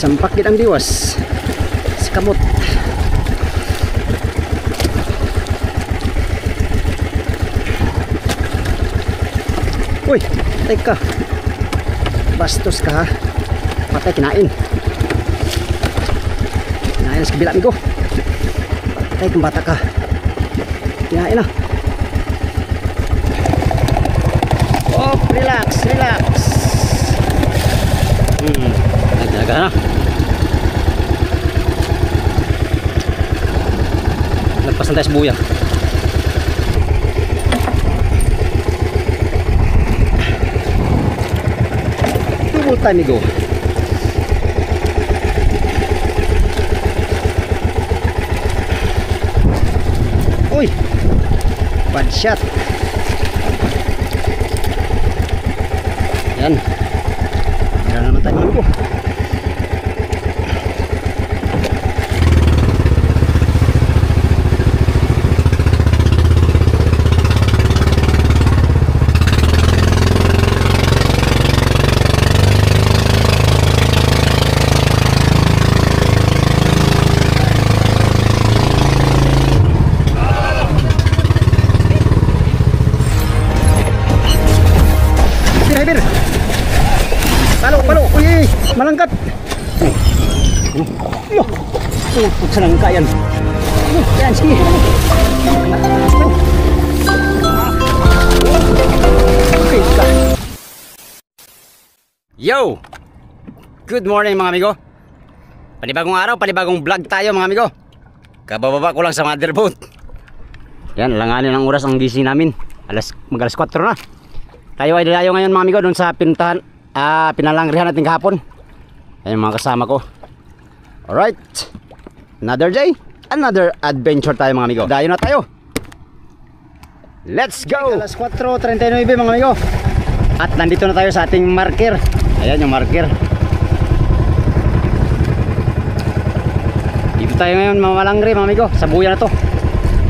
Sampak gid ang diwas sa kamot. Uy, teka. Bastos ka ha. Patay, kinain. Kinain sa kabila, amigo. Patay kung bata ka. Kinain na. Oh, relax, relax. Nagdaga na. Nagpasan tayo sa buya. Tubo tayo, amigo. Uy, bad shot. Yan. Yan naman tayo, amigo. Palo, uy, malangkat. Yo, senang kayan. Yan, sige. Yo, good morning mga amigo. Panibagong araw, panibagong vlog tayo mga amigo. Kabababa ko lang sa motherboat. Yan, langanin ang oras ang gising namin. Mag-alas 4 na. Tayo ay dalayo ngayon mga amigo doon sa pinuntahan. Pinalangrihan natin kahapon. Ayun mga kasama ko. Alright, another day, another adventure tayo mga amigo. Dayo na tayo. Let's go. Alas 4:39 mga amigo. At nandito na tayo sa ating marker. Ayan yung marker. Dito tayo ngayon mamalangri mga amigo. Sa buya na to.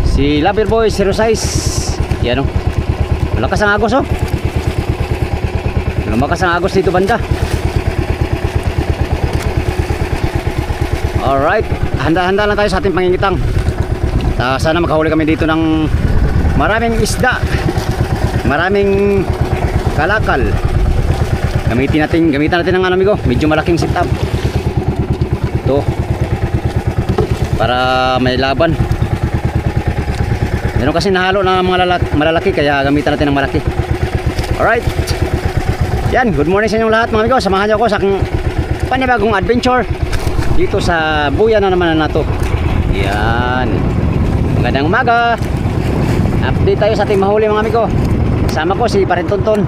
Si Loverboy 06. Yan o. Malakas ang agos o. Lumakas ang agos dito banda. Alright, handa-handa lang tayo sa ating pangingitang. Sana makahuli kami dito ng maraming isda, maraming kalakal. Gamitan natin ng ano amigo, medyo malaking setup. Ito para may laban. Meron kasi nahalo na mga malalaki, kaya gamitan natin ng malaki. Alright. Yan, good morning sa inyong lahat mga amigo. Samahan niyo ako sa aking panibagong adventure dito sa buya na naman na to. Yan. Magandang umaga. Update tayo sa ating mahuli mga amigo. Kasama ko si Parintonton,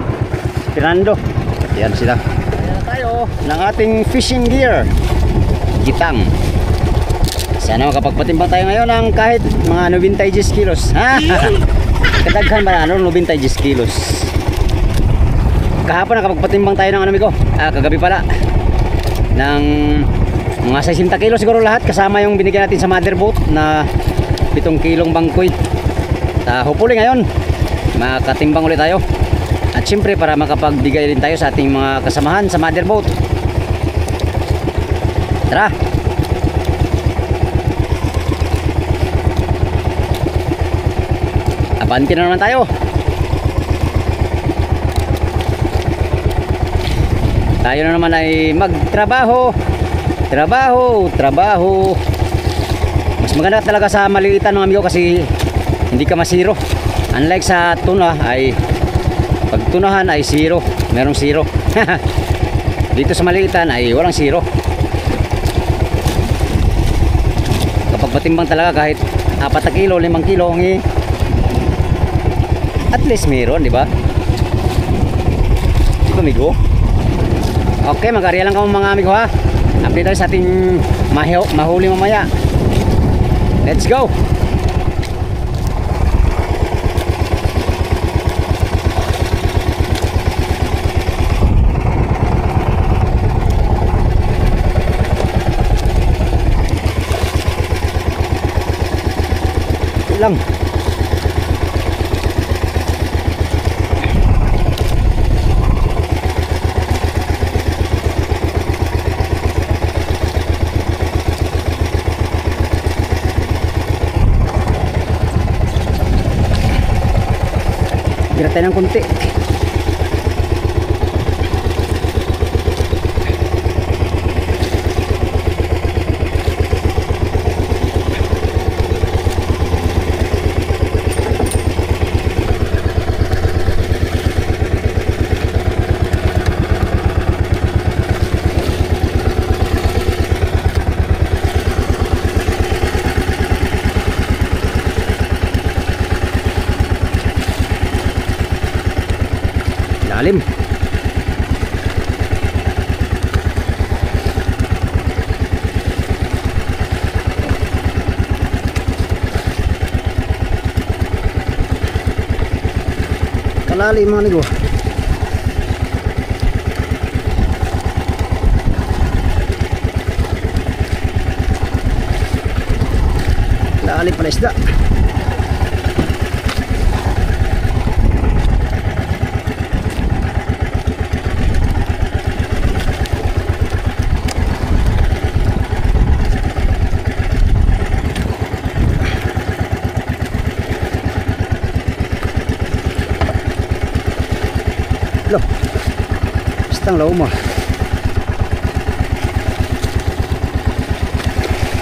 si Fernando. Yan sila. Yan tayo ng ating fishing gear. Gitang. Sana makapagpatimbang tayo ngayon ng kahit mga 90 kilos. Ha? Kadaghan ba ano 90 kilos? Kahapon nakapagpatimbang tayo ng ano amigo, kagabi pala ng mga 60 kilo siguro lahat, kasama yung binigyan natin sa motherboat na 7 kilong bangkoy. Hopefully ngayon makatimbang ulit tayo, at syempre para makapagbigay din tayo sa ating mga kasamahan sa motherboat. Tara. Abante na naman tayo. Tayo na naman ay magtrabaho. Trabaho. Mas maganda talaga sa malilitan mga amigo kasi hindi ka masiro. Unlike sa tuna ay pag tunahan ay zero, merong zero. Dito sa malilitan ay walang zero. Kapag patimbang talaga kahit 4 kilo, 5 kilo, at least meron, di ba? Di ba amigo? Okay, mag-area lang kamo mga amigo ha. Update tayo sa ating mahuli mamaya. Let's go. Lang. Tira tayo ng konti. Lalim. Kalalim mga amigo. Lalim pala isda. Loh, istang lauma.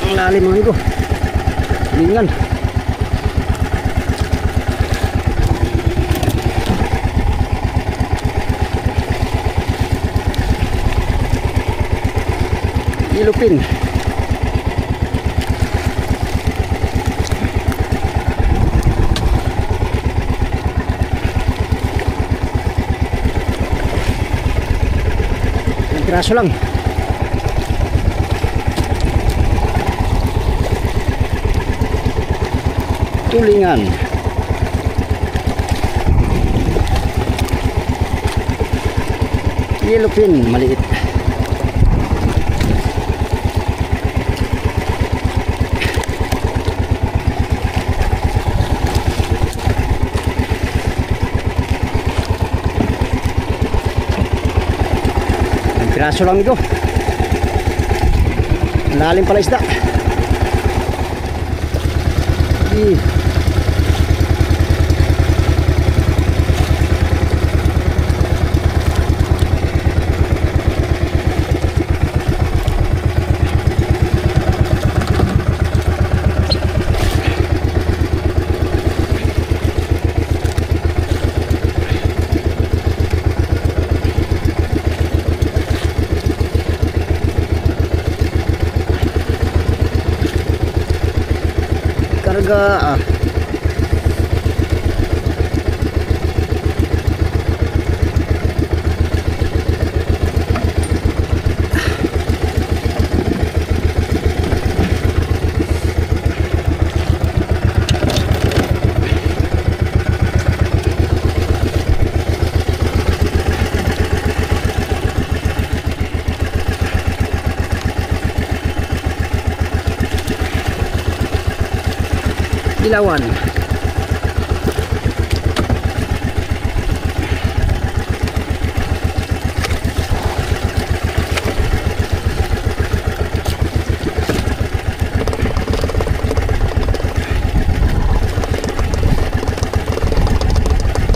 Ang lalim mga amigo. Lingan. Ilupin. Piraso lang. Tulingan. Yellowfin maliit. Piraso lang ito. Lalim pala isda. Karga ilawan.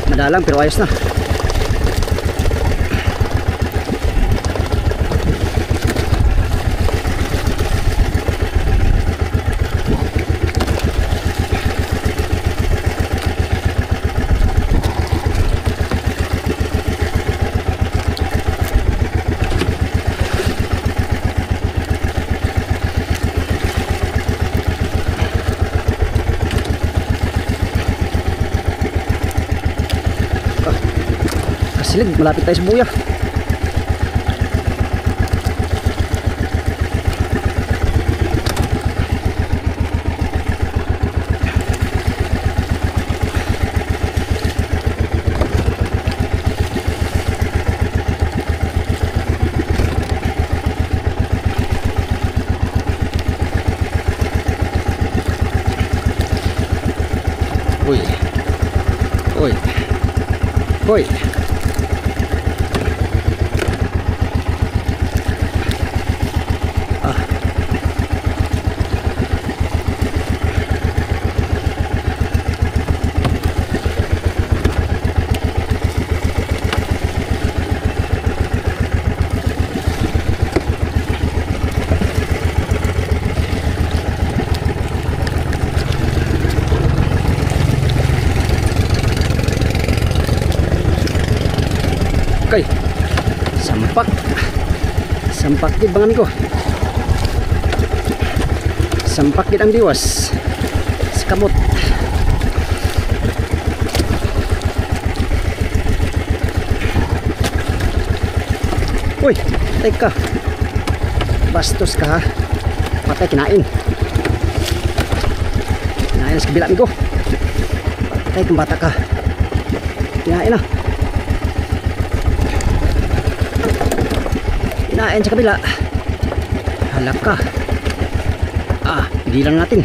Madalang pero ayos na. Silid, malapit tayo sa buya. Uy. Uy. Uy. Sampakid mga amigo. Sampakid ang diwas sa kamot. Uy, teka. Bastos ka ha. Patay, kinain. Kinain sa kabila amigo. Patay kung bata ka. Kinain na. Kinain sa kabila. Halak ka. Pigilan natin.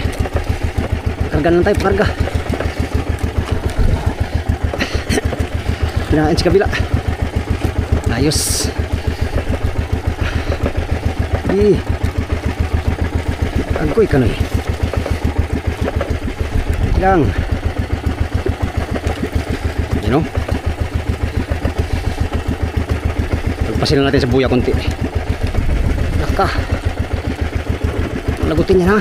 Karga na tayo, karga. Kinain sa kabila. Ayos. Agoy ka na eh. Lang. You know? Pagpasin na natin sa buya konti. Laka. Lagutin yan ha.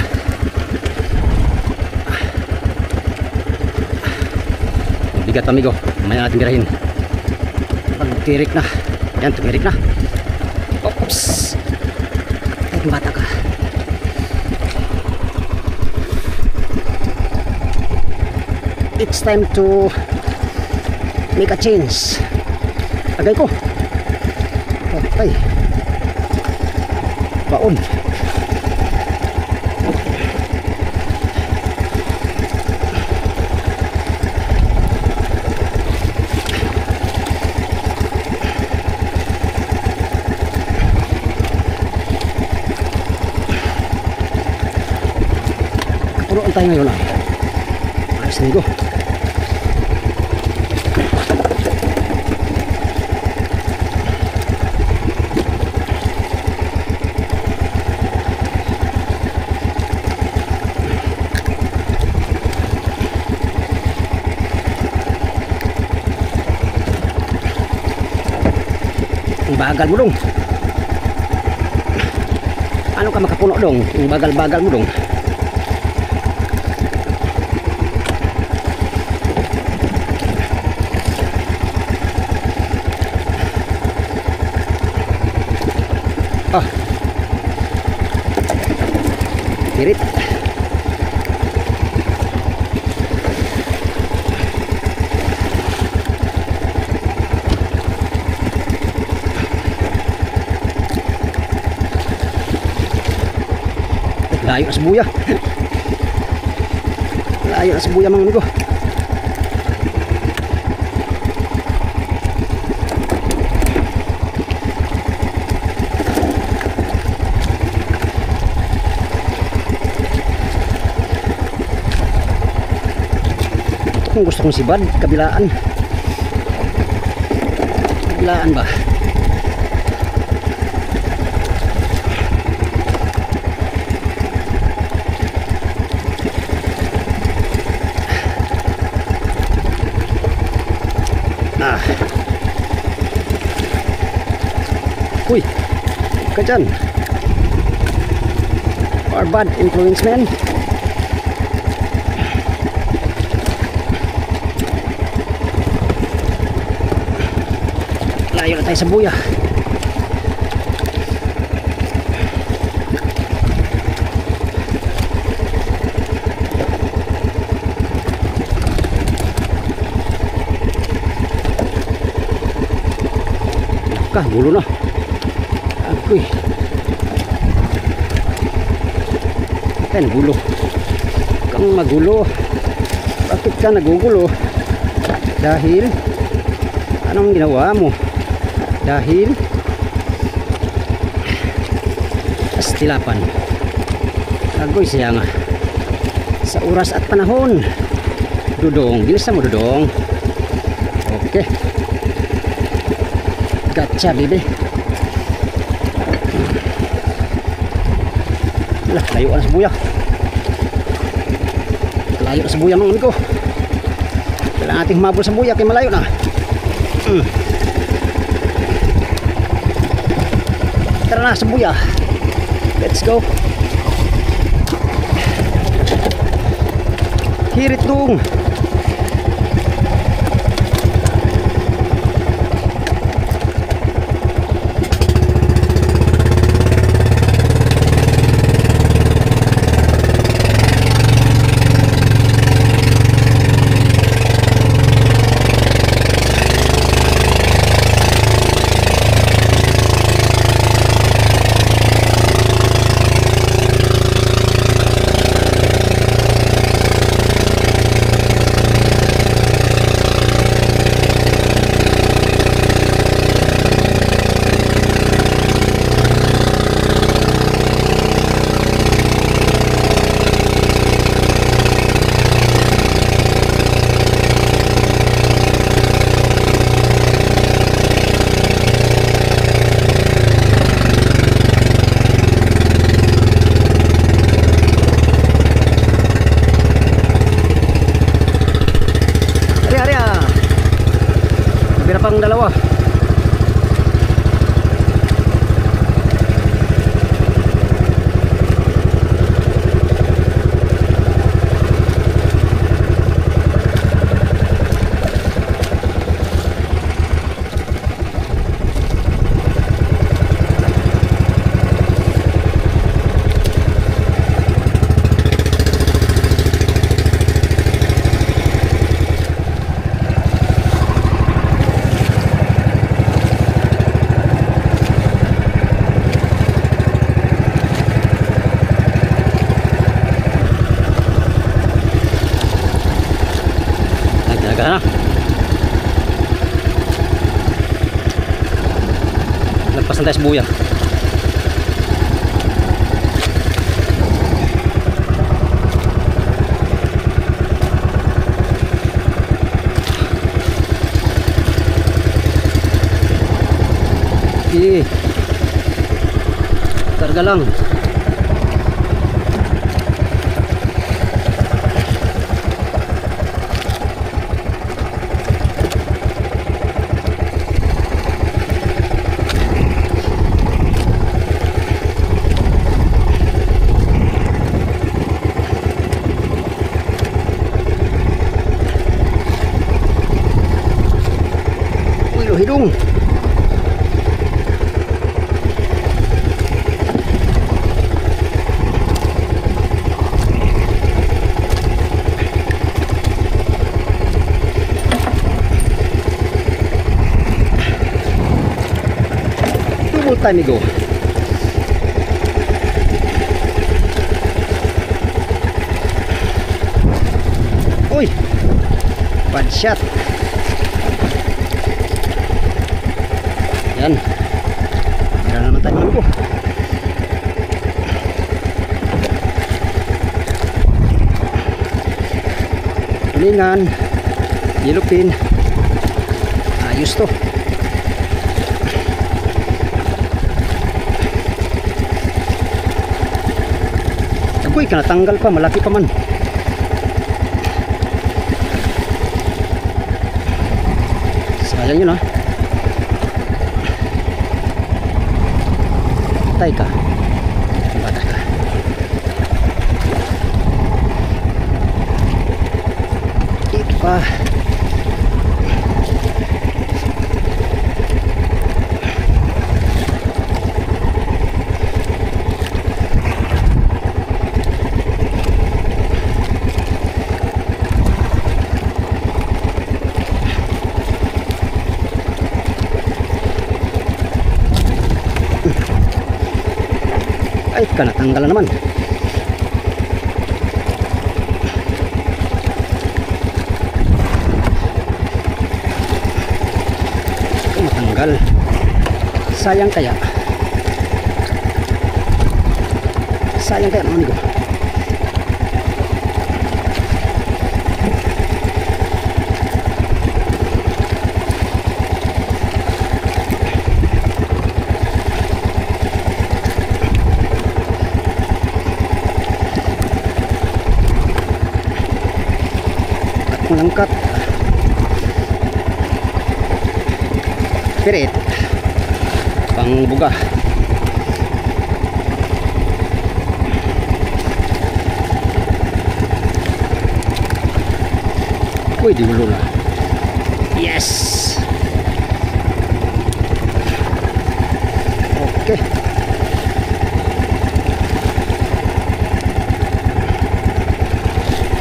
Bigat amigo. Mamaya natin birahin. Pagtirik na. Yan, tumirik na. Oops. Ay, bata ka. It's time to make a change. Agay ko. Patay. Baon. Kapunuan tayo ngayon ah. Ayos na ito. Bagal mo dong. Ano ka makapuno dong? Yung bagal-bagal mo dong. Kirit. Layo na sa buya. Layo na sa buya mga amigo. Ito kung gusto kong sibad, kabilaan. Kabilaan ba? Uy, ka dyan. Or bad influence man. Layo na tayo sa buya. Gulo na. Agoy. Kan gulo. Kang magulo. Bakit ka nagugulo? Dahil anong ginawa mo? Dahil astilapan. Agoy siya nga. Sa oras at panahon. Dudong, bilisan mo dudong. Okay. Gotcha, baby. Lah, layo na sa buya. Layo na sa buya mga amigo. Kailangan natin humabol sa buya kaya malayo na. Tara na sa buya. Let's go. Hirit dong. Pasok tayo sa buya. Okay. Karga lang. Hidung. Double time ago. Uy, bad shot. Yan. Meron naman tayo mga amigo. Tulingan. Yellow pin. Ayos to. Agoy ka natanggal pa. Malaki pa man. Sayang yun ha. Patay ka. Patay ka. Ito pa. Ay, ka natanggal na naman. Matanggal. Sayang kaya. Sayang kaya naman ito. Langkat pirit pang buga. Uy, di ulo na. Yes. Okay.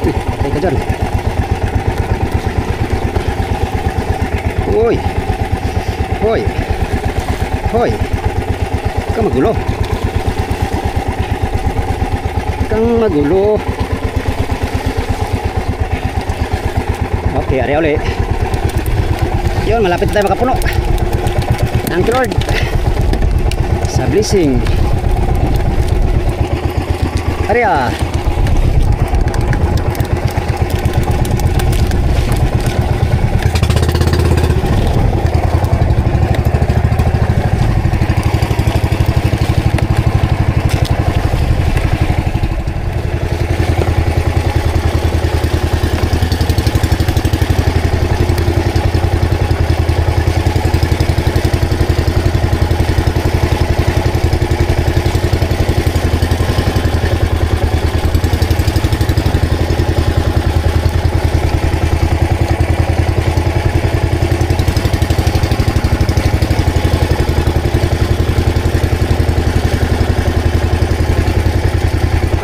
Uy, patay ka dyan. Hoy. Hoy. Hoy. Kang magulo. Kang magulo. Okay, ari uli. Yun, malapit na tayo makapuno. Thank you Lord sa blessing. Ari ah.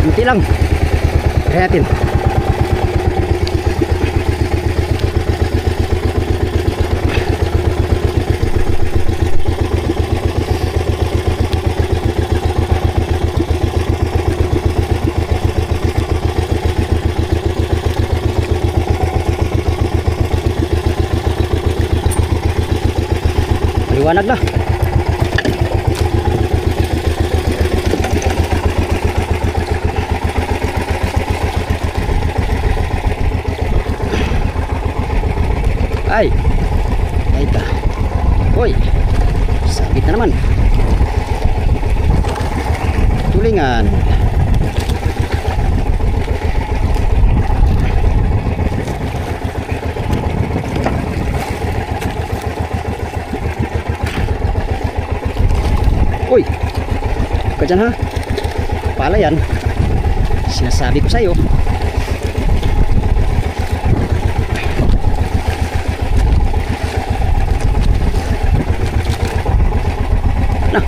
Kunti lang. Kaya natin. Liwanag na. tulingan. Uy, ka dyan ha. Pala yan. Sinasabi ko sa'yo. Na.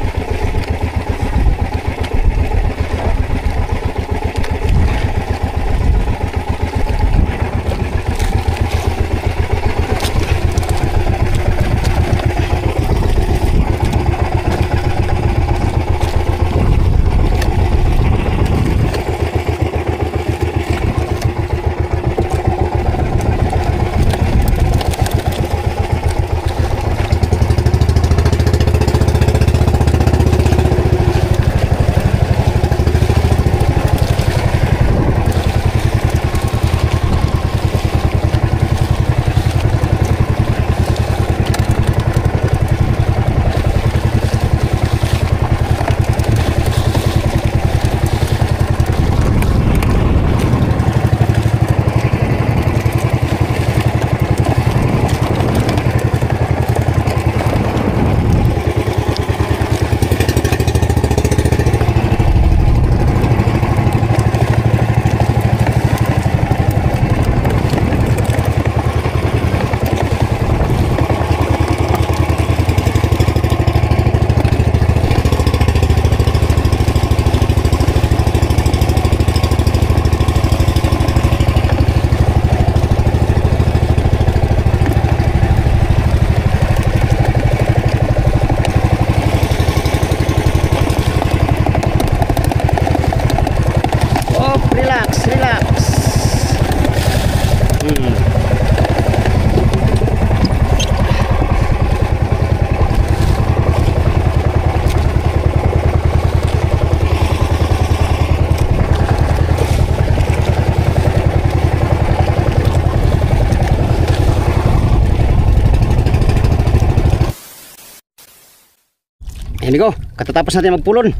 Amigo, katatapos natin magpulon.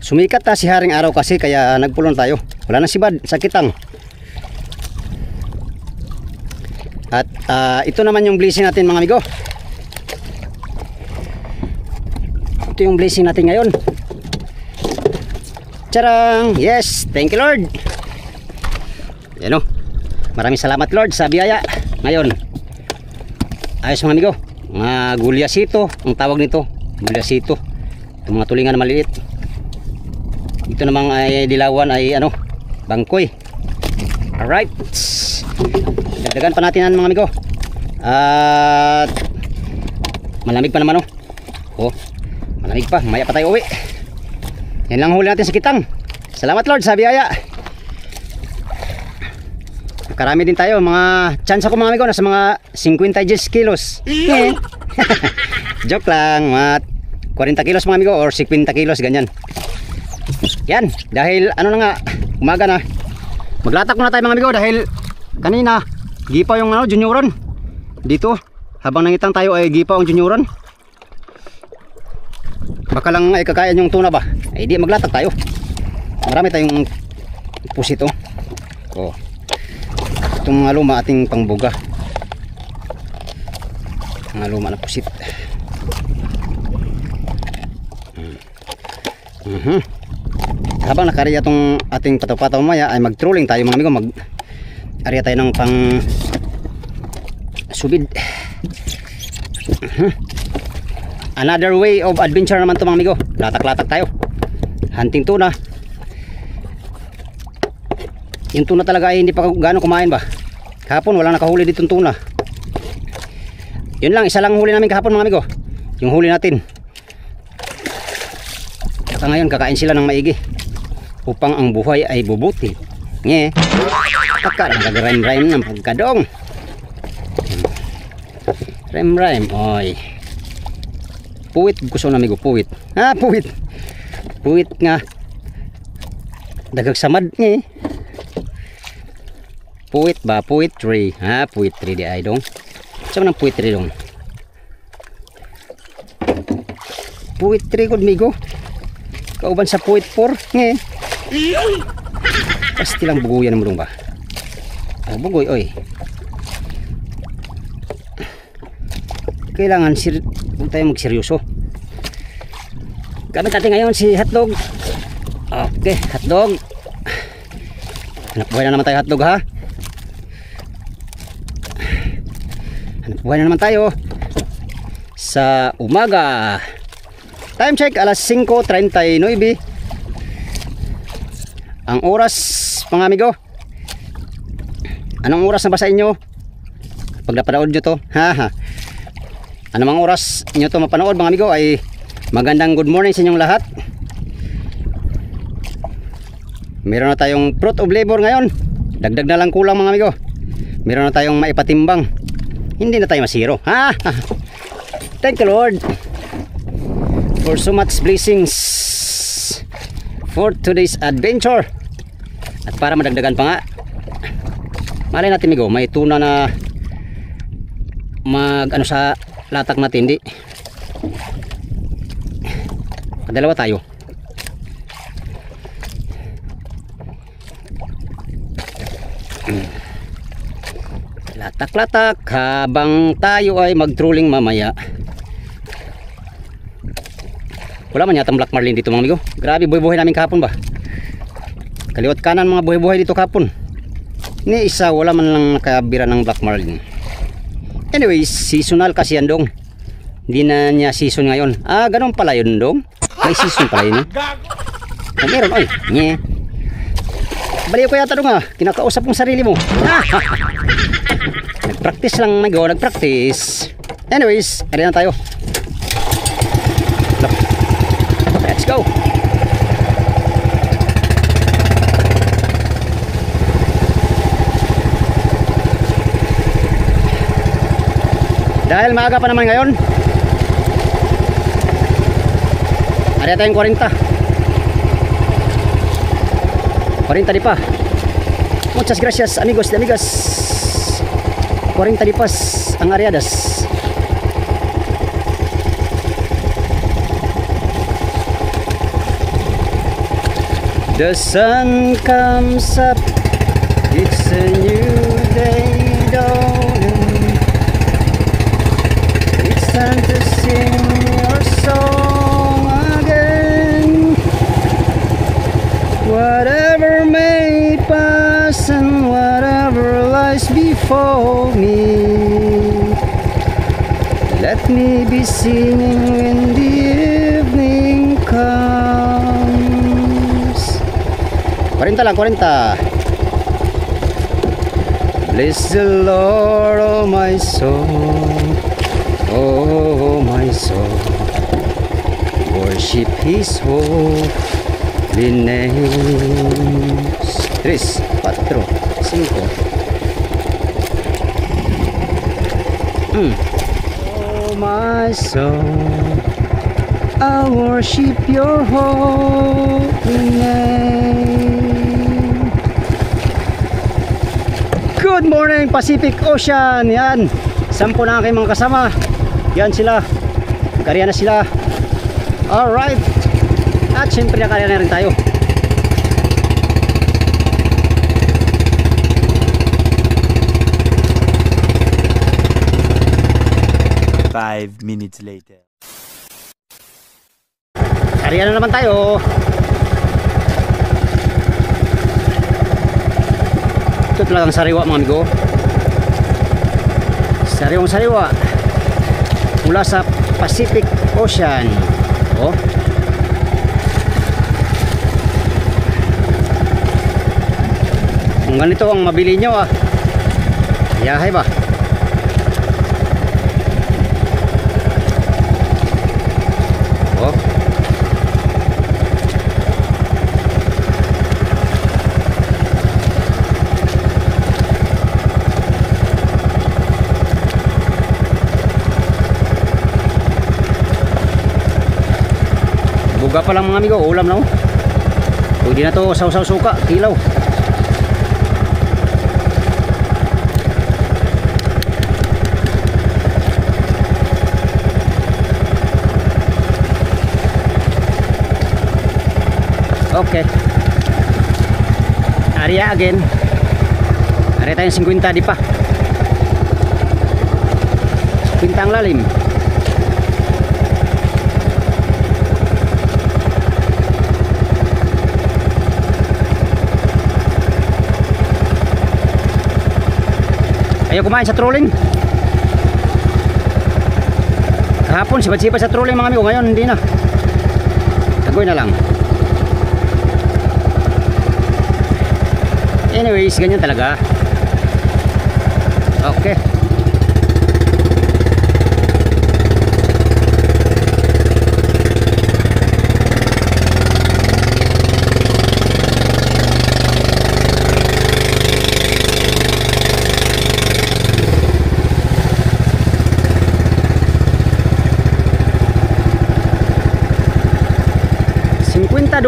Sumikat si haring araw kasi kaya nagpulon tayo. Wala na si Bad, sakitang. At ito naman yung blessing natin mga amigo. Ito yung blessing natin ngayon. Charang! Yes! Thank you Lord! Yan o. Maraming salamat Lord sa biyaya. Ngayon. Ayos mga amigo. Mga gulyasito ang tawag nito. Gulyasito. Itong mga tulingan na maliit. Ito namang ay dilawan ay ano, bangkoy. Alright. Dagdagan pa natin yan mga amigo. At malamig pa naman oh. Malamig pa. Maya pa tayo uwi. Yan lang huli natin sa kitang. Salamat Lord sa biyaya. Karami din tayo. Mga chance ako mga amigo. Nasa mga 50 kilos. Joke lang. Mga 40 kilos mga amigo. Or 50 kilos ganyan. Yan. Dahil ano na nga. Umaga na. Maglatak muna tayo mga amigo. Dahil kanina gipa yung ano, junioron. Dito. Habang nangitang tayo ay gipa yung junioron. Baka lang ay kakayan yung tuna ba. Ay di maglatak tayo. Marami tayong pusito. Oh. Itong mga luma ating pangbuga. Mga luma na pusit. Habang nakariya itong ating pataw-pataw maya ay mag-trolling tayo mga amigo. Mag-ariya tayo ng pang subid. Another way of adventure naman ito mga amigo. Latak-latak tayo. Hunting tuna. Yung tuna talaga ay hindi pa gaano kumain ba. Kahapon walang nakahuli ditong tuna. Yun lang, isa lang huli namin kahapon mga amigo. Yung huli natin. Saka ngayon kakain sila ng maigi. Upang ang buhay ay bubuti. Nye. Taka nag-rhyme-rhyme ng pagkadong. Rhyme-rhyme. Oy. Puwit gusto na amigo, puwit. Ha, puwit. Puwit nga. Dagag samad nye. Puwit ba? Poetry. Ha? Poetry di ay dong. Saan ng poetry dong? Poetry good migo. Kauban sa puwit por. Nge. Pasti lang buguyan mo dong ba? Oh, bugoy, oy. Kailangan huwag tayo magseryoso. Gamit natin ngayon si hotdog. Okay, hotdog. Hanap buhay na naman tayo, hotdog, ha? Hanap buhay na naman tayo sa umaga. Time check, alas 5:39. Ang oras, mga amigo, anong oras na ba sa inyo pag napanood nyo to? Anong oras nyo to mapanood, mga amigo, ay magandang good morning sa inyong lahat. Meron na tayong fruit of labor ngayon. Dagdag na lang kulang, mga amigo. Meron na tayong maipatimbang. Hindi na tayo masiro. Thank you, Lord, for so much blessings for today's adventure. At para madagdagan pa nga, malay natin, amigo, may tuna na ano sa latak natin. Hindi, kadalawa tayo. Latak-latak habang tayo ay mag-trolling mamaya. Wala man yata black marlin dito, mga amigo. Grabe buhay-buhay namin kahapon ba. Kaliwat kanan mga buhay-buhay dito kahapon. Ni isa wala man lang nakabira ng black marlin. Anyways, seasonal kasi yan, dong. Hindi na niya season ngayon. Ganun pala yun, dong. May season pala yun. Meron, oy. Nye. Baliw ko yata, dong, kinakausap mong sarili mo. Nagpractice lang, amigo, nagpractice. Anyways, ari na tayo. Let's go. Dahil maaga pa naman ngayon, ari tayong 40 di pa. Muchas gracias, amigos y amigas. 40 di pas ang ariadas. The sun comes up, it's a new day dawning. It's time to sing your song again. Whatever may pass and whatever lies before me, let me be singing when the evening comes. 40 lang, 40. Bless the Lord, oh my soul, oh my soul. Worship His holy name. 3, 4, 5. Oh my soul, I worship your holy name. Good morning, Pacific Ocean. Yan, 10 na aking mga kasama. Yan sila, karya na sila. Alright, at syempre nakarya na rin tayo. Five minutes later. Karya na naman tayo. Ito talagang sariwa, mga amigo. Sariwang sariwa mula sa Pacific Ocean. Oh, kung ganito ang mabili nyo, yahay ba? Oh, buga pa lang, mga amigo, ulam na. Pwede na to sausaw suka, kilaw. Okay. Area again. Area tayong 50 di pa. 50 ang lalim. Ayaw kumain sa trolling. Kahapon sibad-sibad sa trolling mga amigo. Ngayon hindi na. Tagoy na lang. Anyways, ganyan talaga. Okay.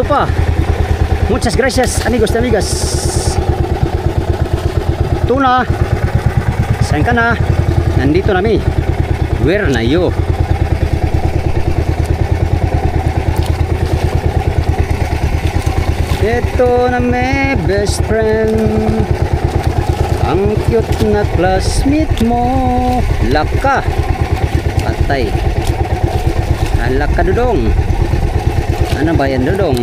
Pa. Muchas gracias amigos y amigas. Tuna. Saan ka na? Nandito na mi. Where na you? Ito na may best friend. Ang cute na classmate mo. Laka. Patay. Laka dudong. Ano ba yan dudong?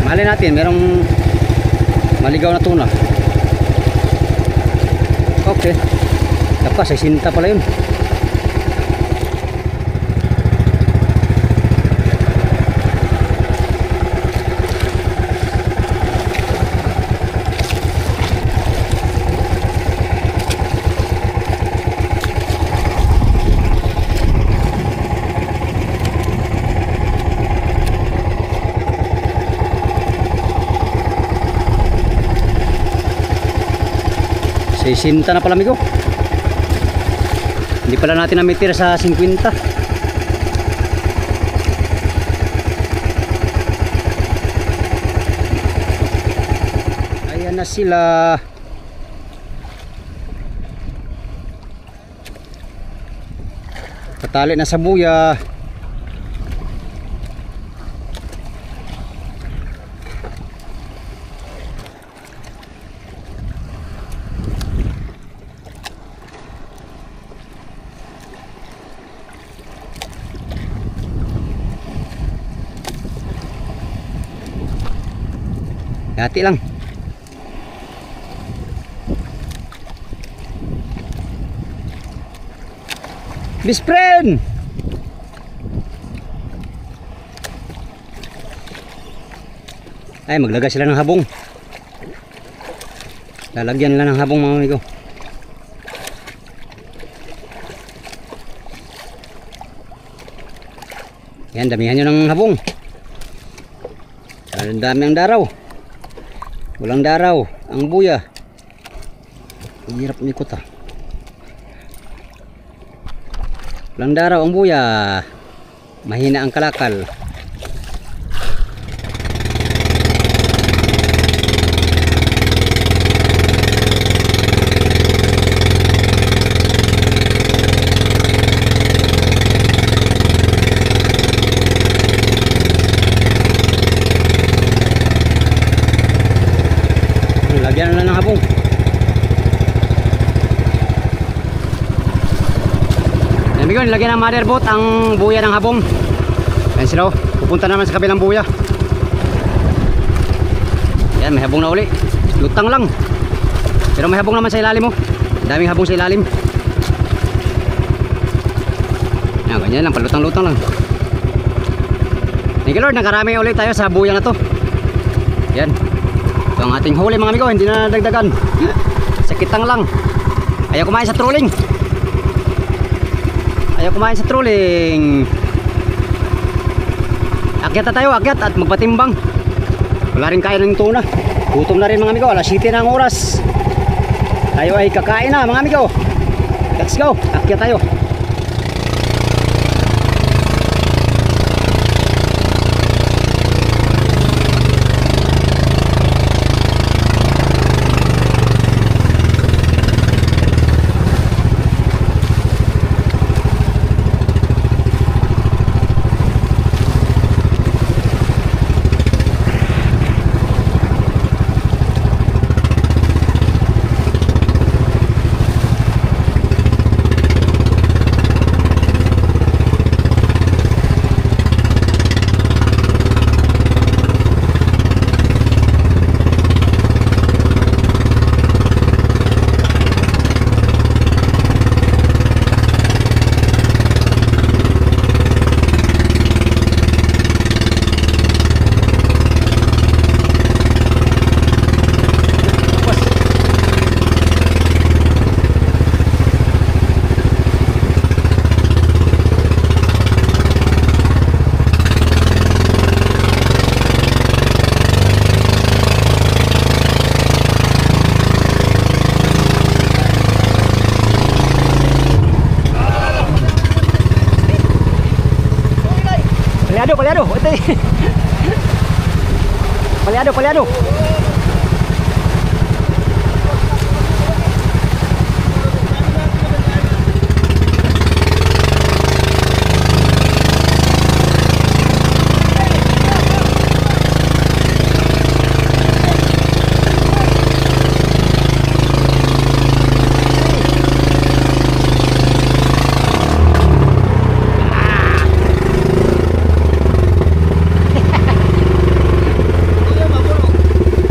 Mali natin, merong maligaw na tuna. Okay. Tapos, 60 pala yun. Sinta na pala amigo. Hindi pala natin namitir sa 50. Ayan na sila. Patali na sa buya. Hati lang. Best friend. Ay, maglagay sila ng habong. Lalagyan lang ng habong mga amigo. Yan, damihan nyo ng habong. Ang dami ang daraw. Walang daraw ang buya. Hirap umikot ah. Walang daraw ang buya. Mahina ang kalakal. Lagyan na ng habong. Amigo, nilagyan ng mother boat ang buya ng habong. Ayan sila, pupunta naman sa kabilang buya. Yan, may habong na uli. Lutang lang. Pero may habong naman sa ilalim mo. Daming habong sa ilalim. Yan, ganyan lang, palutang-lutang lang. Thank you Lord, nakarami ulit tayo sa buya na to. Yan. Ito ang ating huli mga amigo, hindi na dagdagan. Sakitang lang. Ayaw kumain sa trolling. Ayaw kumain sa trolling. Akyat na tayo, akyat at magpatimbang. Wala rin kaya ng tuna. Gutom na rin mga amigo, alas 7 na ang oras. Tayo ay kakain na mga amigo. Let's go, akyat tayo. Palyado, palyado. Ito eh. Palyado, palyado.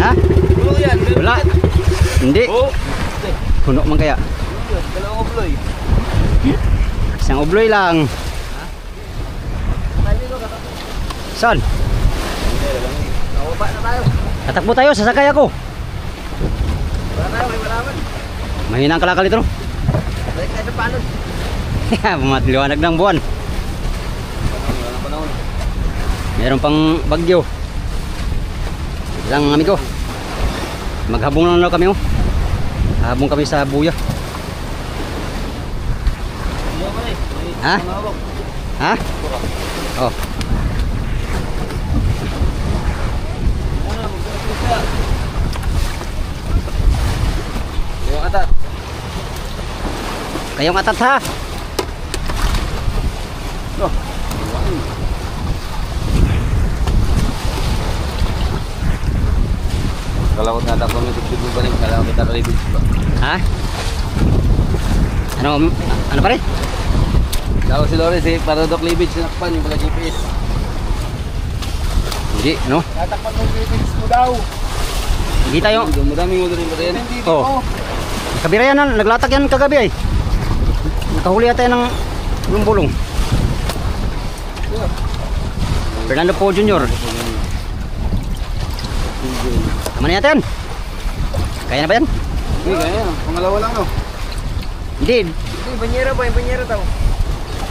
Ha? Wala. Hindi. Puno man kaya. Dalawang obloy. Isang ubloy lang. Saan? Nakaupa na tayo. Tatakbo tayo, sasakay ako. Wala tayo, may malaman. Mahina ang kalakal ito. Balik tayo sa palod. Matliwanag ng buwan. Wala na panahon. Meron pang bagyo. Isang amigo. Maghabong lang kami oh. Habong kami sa buya. Hindi ako na eh. Ha? Manawag. Ha? Oh. Una, magpapit ka. Yung atat. Kayong atat ha. Oh. Kalawat na ako may tugtog mo ba rin? Kalawat kita kalibig ba? Ha? Ano pa rin? Daw si Lawrence eh, para daw klibig sinakpan yung pala GPS. Hindi, no? Tatakpan mo klibig mo daw. Hindi tayo. Madaming mo rin ba rin? Oh. Kabira yan, naglatag yan kagabi ay. Nakahuli yata yan ng bulong-bulong. Fernando Po Jr. Tama na yata yan. Kaya na ba yan? Hindi, kaya yan. Pangalawa lang no? Hindi. Hindi, banyera ba? Yung banyera daw.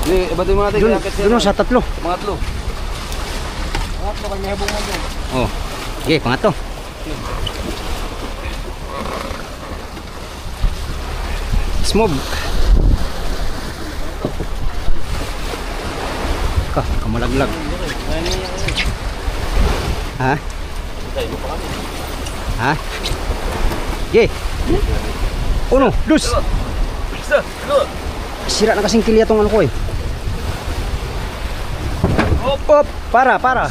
Hindi, iba't yung mga tayo. Doon sa tatlo. Pangatlo. Pangatlo, kanya habong mo doon. Oh. Okay, pangatlo. Smooth. Kamalaglag. Ha? Ha? Okay. Uno, dos. Isa, dalawa. Sira na kasing kilya tong ano ko eh. Op, para.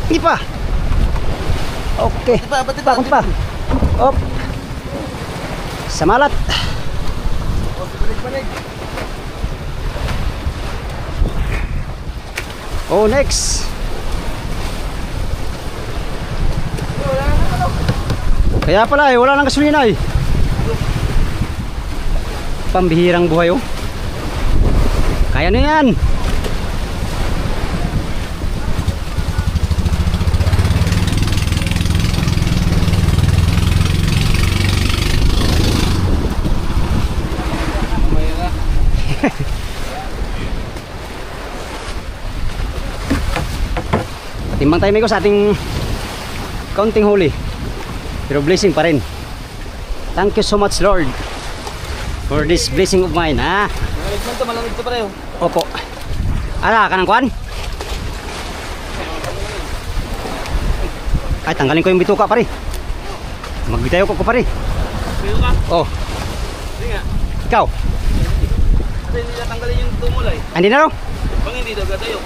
Hindi pa. Okay. Pati pa. Kunti pa. Op. Samalat. Balik. Oh, next. Kaya pala eh, wala nang gasolina eh. Pambihirang buhay oh. Kaya na yan. Timbang tayo amigo sa ating counting huli. Pero blessing pa rin. Thank you so much Lord for this blessing of mine ha. Malamig to pareho. Opo. Ala ka ng kwan? Ay tanggalin ko yung bituka pare. Magbitayo ko pare. Pilo ka? Oh. Hindi nga. Ikaw? Kasi hindi natanggalin yung tumulay. Andi na raw? Pag hindi daw gatayo.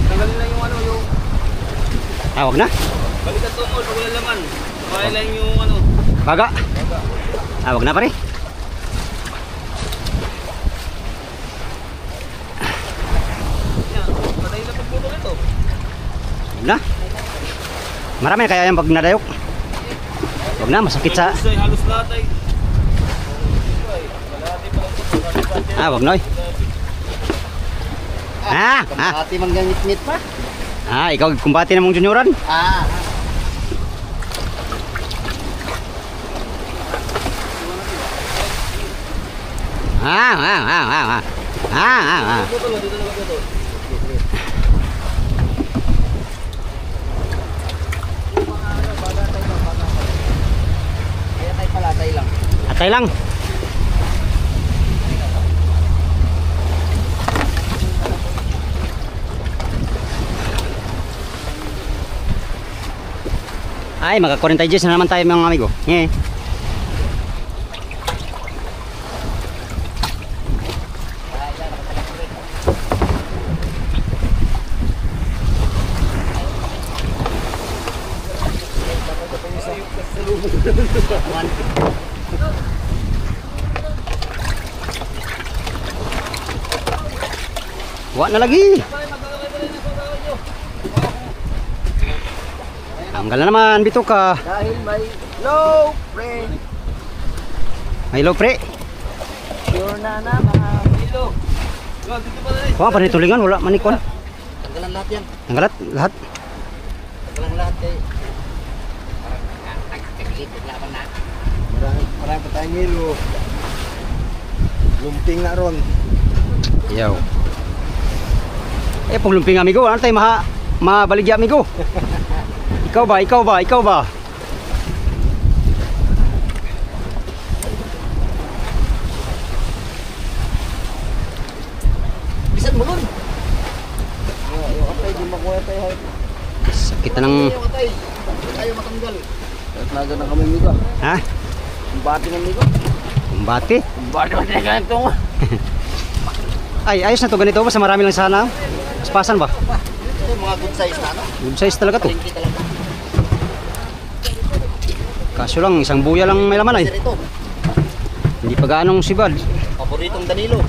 Tanggalin lang yung ano yung... Tawag na? Balik ang tumol pag wala laman. Kaya lang yung ano. Baga. Tawag na pare. Yan. Patay na pagputo nito. Huwag na. Marami na kaya yan pag nadayok. Huwag na, masakit sa... Halos lahat ay. Huwag na eh. Ati mangganit-ngit pa? Ikaw kumbati na mong junioran? Putol, dito na putol. Atay lang. Ay, maka 40 Gs na naman tayo mga amigo. Wala na lagi. Tanggal na naman, bito ka. Dahil may low pre. May low pre. Sure na naman. Hilo. Wag, dito pa rin. Wala pa rin tulingan, wala manikon. Tanggalan lahat yan. Tanggalat, lahat. Tanggalan lahat eh. Marami pa tayong hilo. Lumping na ron. Yaw. Eh, paglumping amigo, ano tayo mabaligya amigo? Ikaw ba? Ikaw ba? Ikaw ba? Bisan mo nun. Ayaw atay, di makuha tayo. Sakit na ng... Ayaw atay. Ayaw matanggal. Kahit naga na kami migo. Ha? Ang bati ng migo. Bati? Ang bati ng ganito. Ay, ayos na to. Ganito ba? Sa marami lang sana. Paspasan ba? Ito mga good size na ano. Good size talaga to. Palengke talaga. Kaso lang, isang buya lang may laman ay. Sir, ito. Hindi pa gaanong sibad. Paboritong Danilo.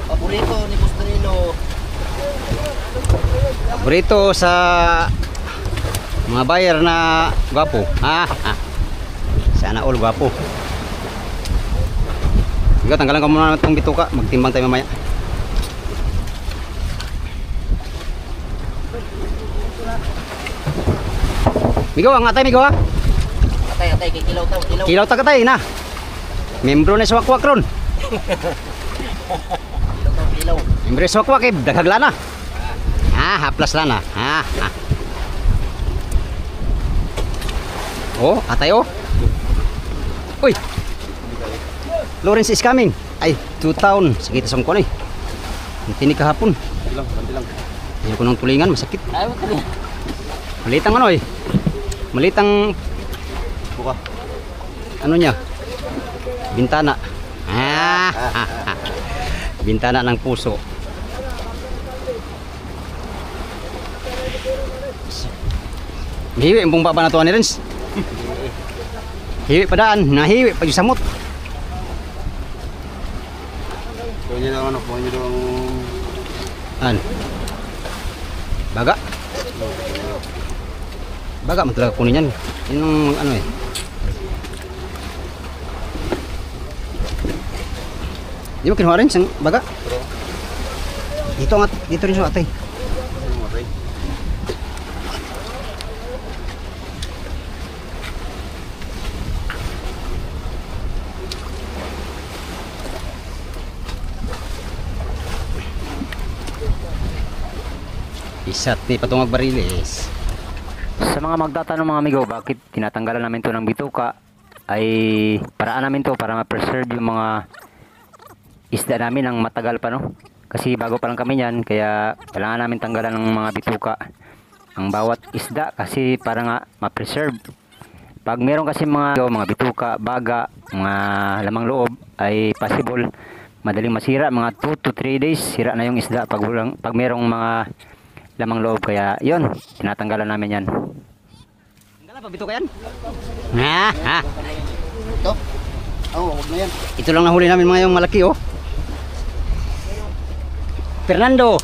Paborito ni Boss Danilo. Paborito sa mga buyer na gwapo. Sana all gwapo. Sige, tanggalan ko muna itong bituka. Magtimbang tayo mamaya. Migo, ang atay Migo ha? Atay, kikilaw tao, kilaw. Kilaw tagatay na. Membro na sa wakwak ron. Kilaw. Membro sa wakwak eh, daghag lana. Haplas lana. Oh, atay oh. Uy. Lawrence is coming. Ay, 2 taon. Sige, tasong ko na eh. Hindi kahapon. Banti lang. Ayaw ko ng tulingan, masakit. Ayaw ko tuloy. Malitang ano eh. Malitang Buka. ano niya? Bintana. Bintana ng puso. Hiwi, ang bumba ba na to ni Renz? Hiwi pa daan, nahiwi pa yung samot. Kuha niyo daw ano, kuha niyo daw ang... Ano? Baga? Baga mo talaga kunin yan. Yun ang ano eh. Di mo kinuha rin sang baga? Dito nga, dito rin sa atay. Isat ni patungag barilis. Sa mga magtatanong mga amigo, bakit tinatanggalan namin to ng bituka, ay paraan namin to para ma-preserve yung mga isda namin ng matagal pa, no? Kasi bago pa lang kami yan, kaya kailangan namin tanggalan ng mga bituka ang bawat isda kasi para nga ma-preserve. Pag meron kasi mga bituka, baga, mga lamang loob ay possible madaling masira, mga 2 to 3 days sira na yung isda pag merong mga lamang loob, kaya yun, tinatanggalan namin yan. Tanggalan pa bituka yan? Ito? Oo, huwag na yan. Ito lang nahuli namin mga yung malaki oh. Fernando.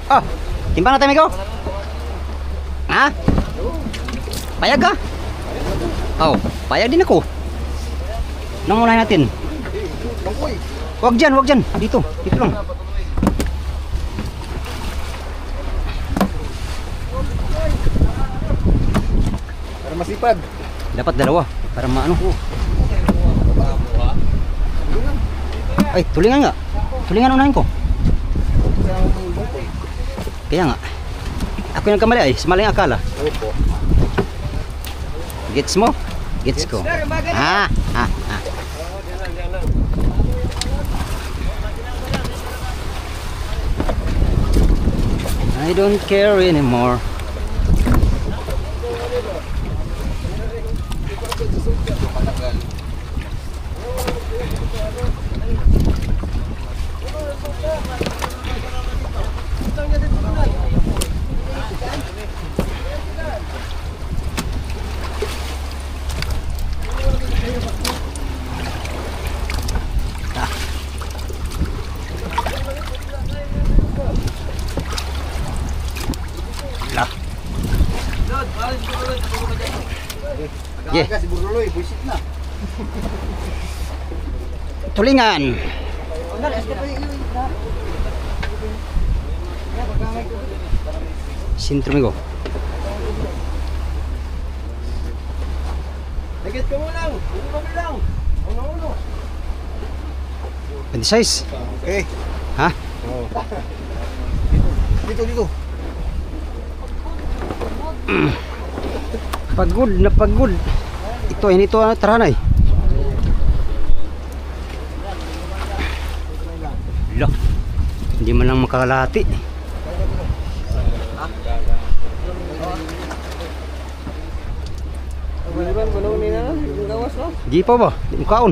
Oh, timbang na tayo amigo. Ha? Payag ka? Oh, payag din ako. Nang unahin natin. Wag dyan, wag dyan. Dito, dito lang. Para masipag. Dapat dalawa para maano. Ay, tulingan nga. Tulingan unahin ko. Kaya nga. Ako yung kamali ay, maling akala. Opo. Gets mo? Gets ko. Ah, ah, ah. I don't care anymore. Lah. Yeah. Si Buruloy, buisit na. Tulingan. Sintro migo. Nagit ka mo lang. Uno kami lang. Uno. 26. Okay. Ha? Oh. Dito. Pagod na pagod. Ito ano taranay. Lo. Hindi man lang makakalahati. Bulan manong ni na, yung gawas no? Di pa ba? Di mo kaon.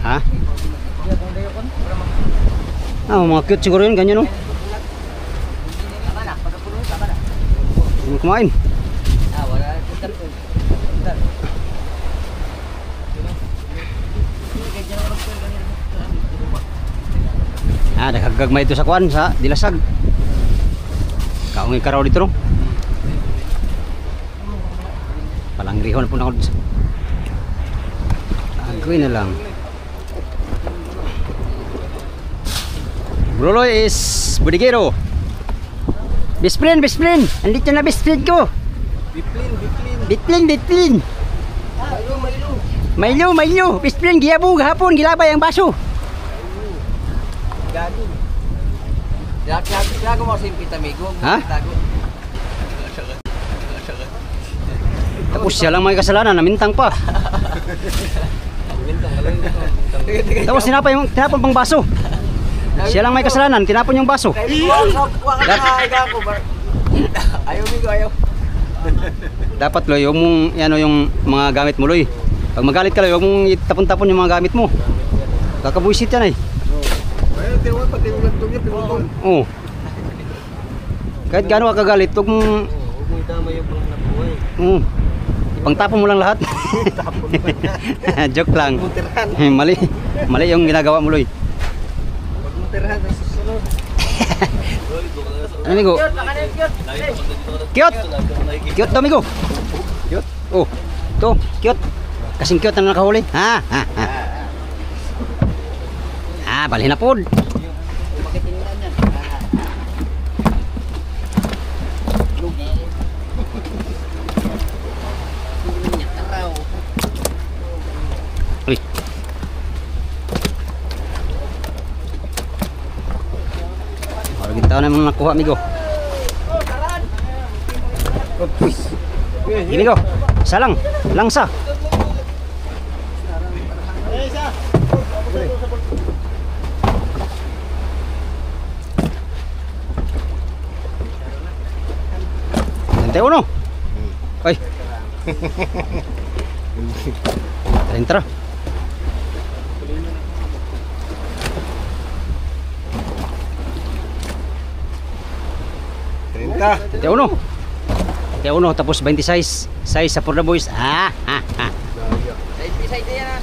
Ha? Mga cute siguro yun, ganyan no? Hindi mo kumain. Nakagagmay ito sa kuan, sa dilasag. Kaungi ka raw dito no? Palangrihon po na ako. Agoy na lang. Bruloy is Budigero. Best friend. Andito na best friend ko. Bitlin. Mailo. Best friend, giyabog hapon, gilabay ang baso. Gago. Gago mo simpit amigo. Ha? Tapos siya lang may kasalanan, namintang pa. Tapos tinapon pang baso. Siya lang may kasalanan, tinapon yung baso. Ayaw. Dapat Loy, huwag mong yung mga gamit mo Loy. Pag magalit ka Loy, huwag mong itapon-tapon yung mga gamit mo. Kakabuisit yan ay. Ayaw, tinuwan pati yung lantong niya, pinutol. Oo. Kahit gaano ka kagalit, huwag mong... Huwag mo itama yung pang nabuhay. Ipangtapon mo lang lahat. Joke lang. Mutirhan. Mali yung ginagawa mo Loy. Huwag mutirhan sa susunod. Ano amigo? Cute! Cute to amigo. Cute. Oh, to, cute. Kasing cute na nakahuli. Ha. Balhin na pod. Uy. Oragin tao na mga nakuha amigo. Amigo, salang, langsa. Teo no? Ay. Entra. Teo no, tapos 26 size sa for the boys. Side yan.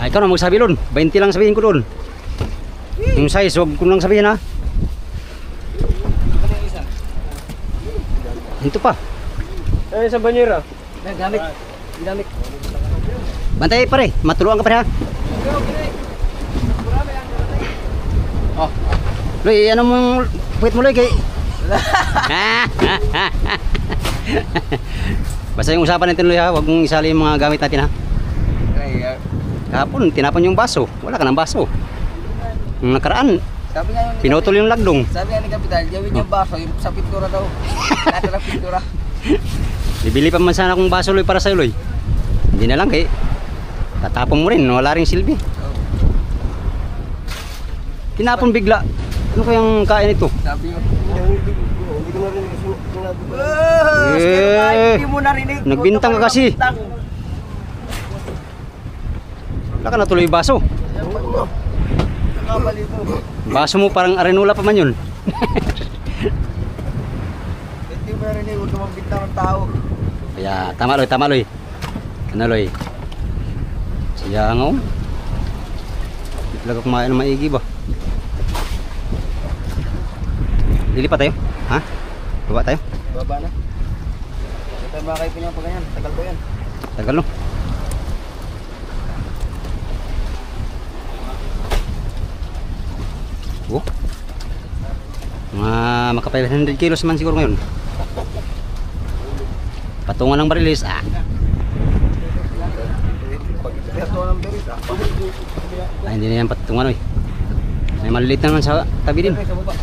Ikaw na magsabi doon. 20 lang sabihin ko doon. Yung size, huwag ko lang sabihin ha. Ito pa. Ay, sa banyera. Gamit. Bantay pare, matuluan ka pare ha. Oh. Loy, ano mong puwit mo Loy kay... Basta yung usapan natin Loy ha, huwag mong isali yung mga gamit natin ha. Ay, Kahapon, tinapon yung baso. Wala ka ng baso. Nung nakaraan, Sabi nga yun, pinutol yung lagdong. sabi nga ni Kapitan, gawin yung baso, yung sa pintura daw. Lahat ng pintura. Bibili pa man sana akong baso, Loy, para sa'yo, Loy. Hindi na lang, kay tatapon mo rin, wala ring silbi. Tinapon bigla. Ano kayang kain ito? Sabi yun. Eh, Hindi mo narinig. nagbintang ka kasi. Wala ka natuloy baso. Baso mo parang arenula pa man yun. Hindi mo narinig, huwag ka magbintang ng tao. Kaya tama, Loy, tama, Loy. Ano, Loy? Sayang ako. Hindi talaga kumain ng maigi ba? Lilipat tayo? Ha? Baba tayo? Baba na. Ito tayo makakaipin yung pag ganyan. Tagal ko yan. Tagal, no? Oh. Mga maka 500 kilos man siguro ngayon. Patungan ng barilis. Ah. Ito ng beris. Ah, hindi na yan patungan, oy. May maliliit naman sa tabi din. Sa baba.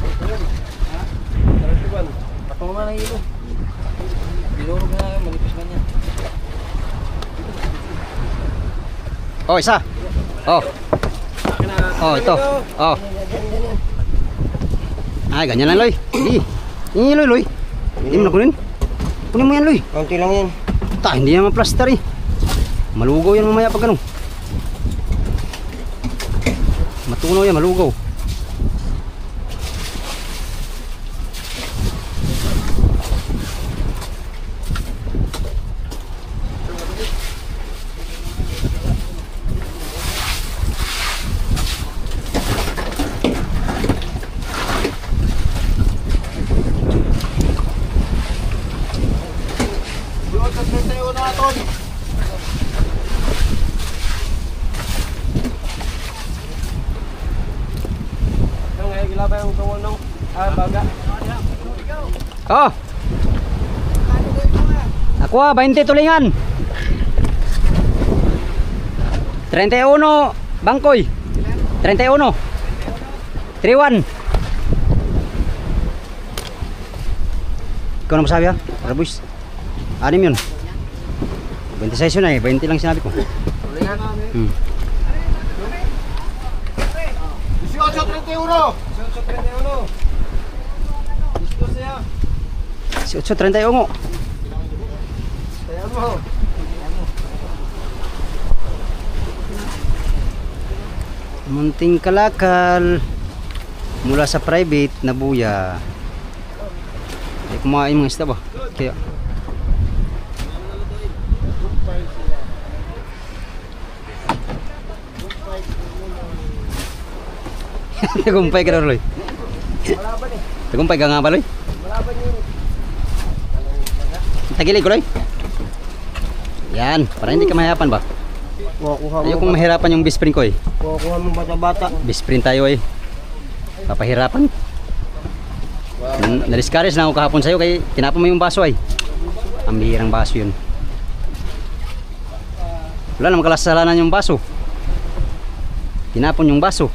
Patungan na ng ilo. Binurog na yan. Manipis man yan. Oh, isa. Oh. Oh, ito. Oh. Ay, ganyan lang, Loy. Hindi. Hindi, Loy, Loy. Hindi mo na kunin. Kunin mo yan, Loy. Kaunti lang yan. Ta, hindi naman plaster eh. Malugaw yan mamaya pag ano. Matunaw yan, malugaw. Oh. Ako 20 tulingan. 31 bangkoy. 31. 31. Ikaw na masabi ha? Para boys. Anim yun. 26 yun eh. 20 lang sinabi ko. Hmm. 8.31. Munting kalakal mula sa private na buya. Ay kumain mga isda ba? Kaya tagumpay ka na, Loy. Tagumpay ka nga ba, Loy? Tagilid ko, Loy. Yan, para hindi ka mahirapan ba? Ayokong mahirapan yung best friend ko eh. Kukuha mo bata-bata. Best friend tayo eh. Papahirapan. Na-discourage na ako kahapon sa'yo kaya tinapon mo yung baso ay. Ang bihirang baso yun. Wala namang kasalanan yung baso. Tinapon yung baso.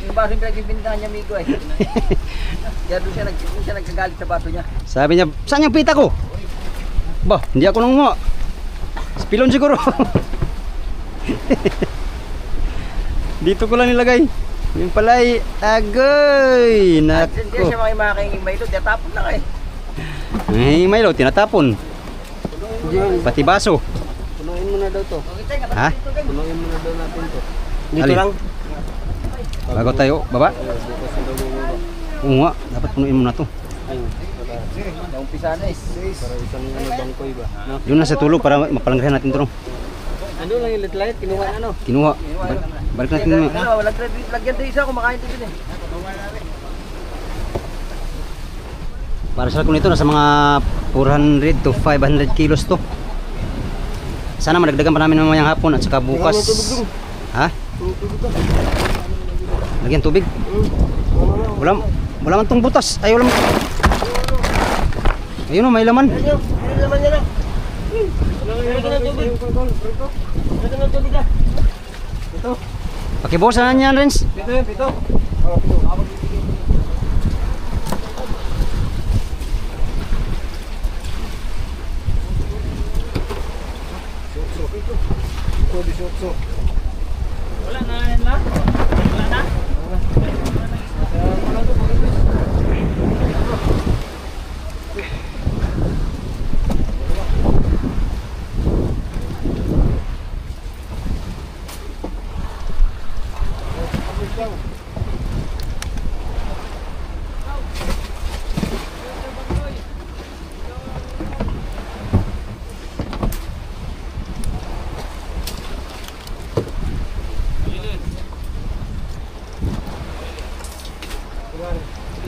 Yung baso yung pinagbibintahan niya, amigo eh. Kaya doon siya nagkagalit sa baso niya. Sabi niya, saan yung pita ko? Ba, hindi ako nangunga. Spilon siguro. Dito ko lang nilagay. Yung palay, agoy. Hindi Nako. siya makakingin may ilo, tinatapon lang eh. Ay, Milo, tinatapon. Pati baso. Punuin mo na daw to. Ha? Punuin mo na daw natin to. Dito Alin? lang. Bago tayo, baba? Oo nga, dapat punuin mo na to. Naumpisa na eh. Para isang bangkoy ba? No? Doon na sa tulog para mapalanggahan natin ito. Ano lang yung litlight, kinuha na no? Kinuha. Balik natin mo. Ano, walang lagyan tayo isa, kumakain tayo din eh. Para sa kung ito, nasa mga 400 to 500 kilos to. Sana madagdagan pa namin mamayang hapon at saka bukas. Ha? Lagyan tubig? Wala man tong butas. Ay, wala man. Ayun o, may laman. Ano naman yan Pakibusan yan, Renz. Pito. Wala na yan lang. Wala na.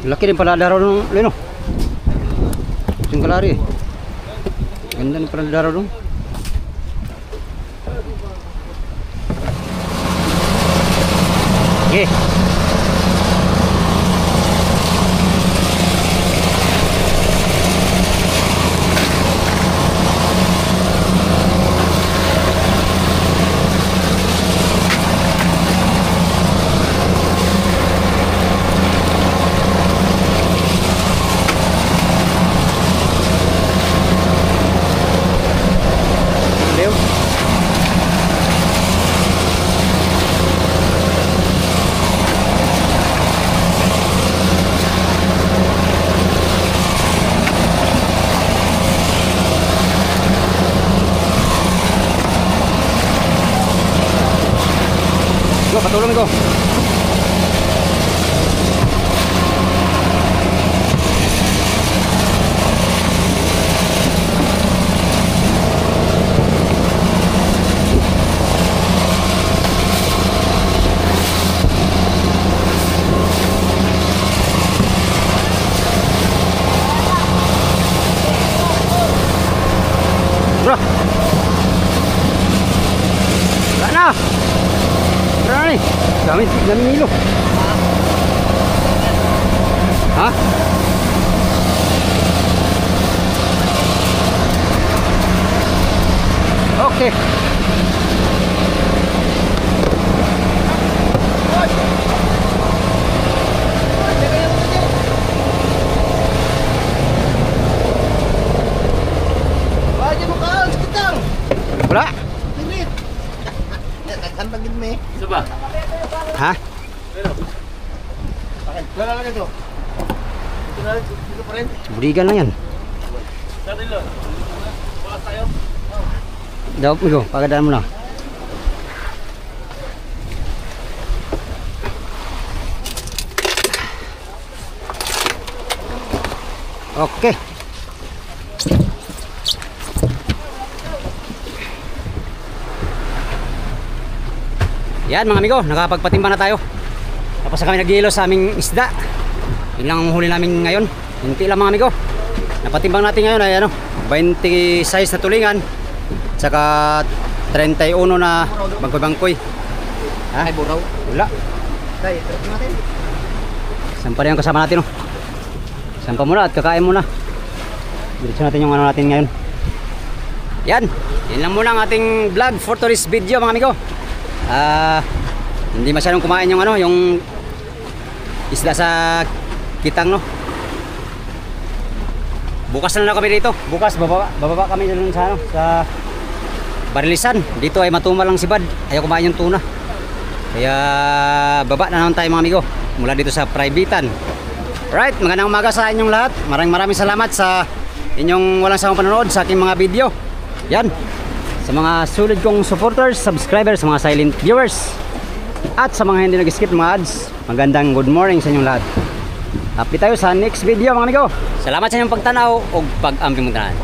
Laki din pala daraw nung Lino. Yung kalari. Ganda din pala daraw nung. Okay. Leo. Go, patulong ito. Bro. Wala na. Wala na eh. Dami nilo. Ha? Okay. Wala. Coba. Ha? Wala lang ito. Dito pa rin. Budigan lang yan. Dito lo. Bukas tayo. Daw mo, pagadaan mo na. Okay. Yan mga amigo, nakapagpatimba na tayo. Tapos na kami naghihilo sa aming isda. Yun lang ang huli namin ngayon. Hinti lang mga amigo. Napatimbang natin ngayon ay ano, 26 na tulingan. Saka 31 na bangkoy-bangkoy. Ha? Ay, buraw. Wala. Tayo, ito natin. Sampa na yung kasama natin, oh. Sampa muna at kakain muna. Diretso natin yung ano natin ngayon. Yan. Yan lang muna ang ating vlog for today's video mga amigo. Hindi masyadong kumain yung ano, yung isla sa kitang, no. Bukas na lang kami dito. Bukas bababa kami dun sa ano, sa Barilisan. Dito ay matumal lang si Bad. Ayaw kumain yung tuna. Kaya baba na naman tayo mga amigo mula dito sa Pribitan. Right, magandang umaga sa inyong lahat. Maraming salamat sa inyong walang sawang panonood sa aking mga video. Yan. Sa mga sulit kong supporters, subscribers, sa mga silent viewers, at sa mga hindi nag-skip mga ads, magandang good morning sa inyong lahat. Update tayo sa next video mga amigo. Salamat sa inyong pagtanaw o pag-amping mo tanan.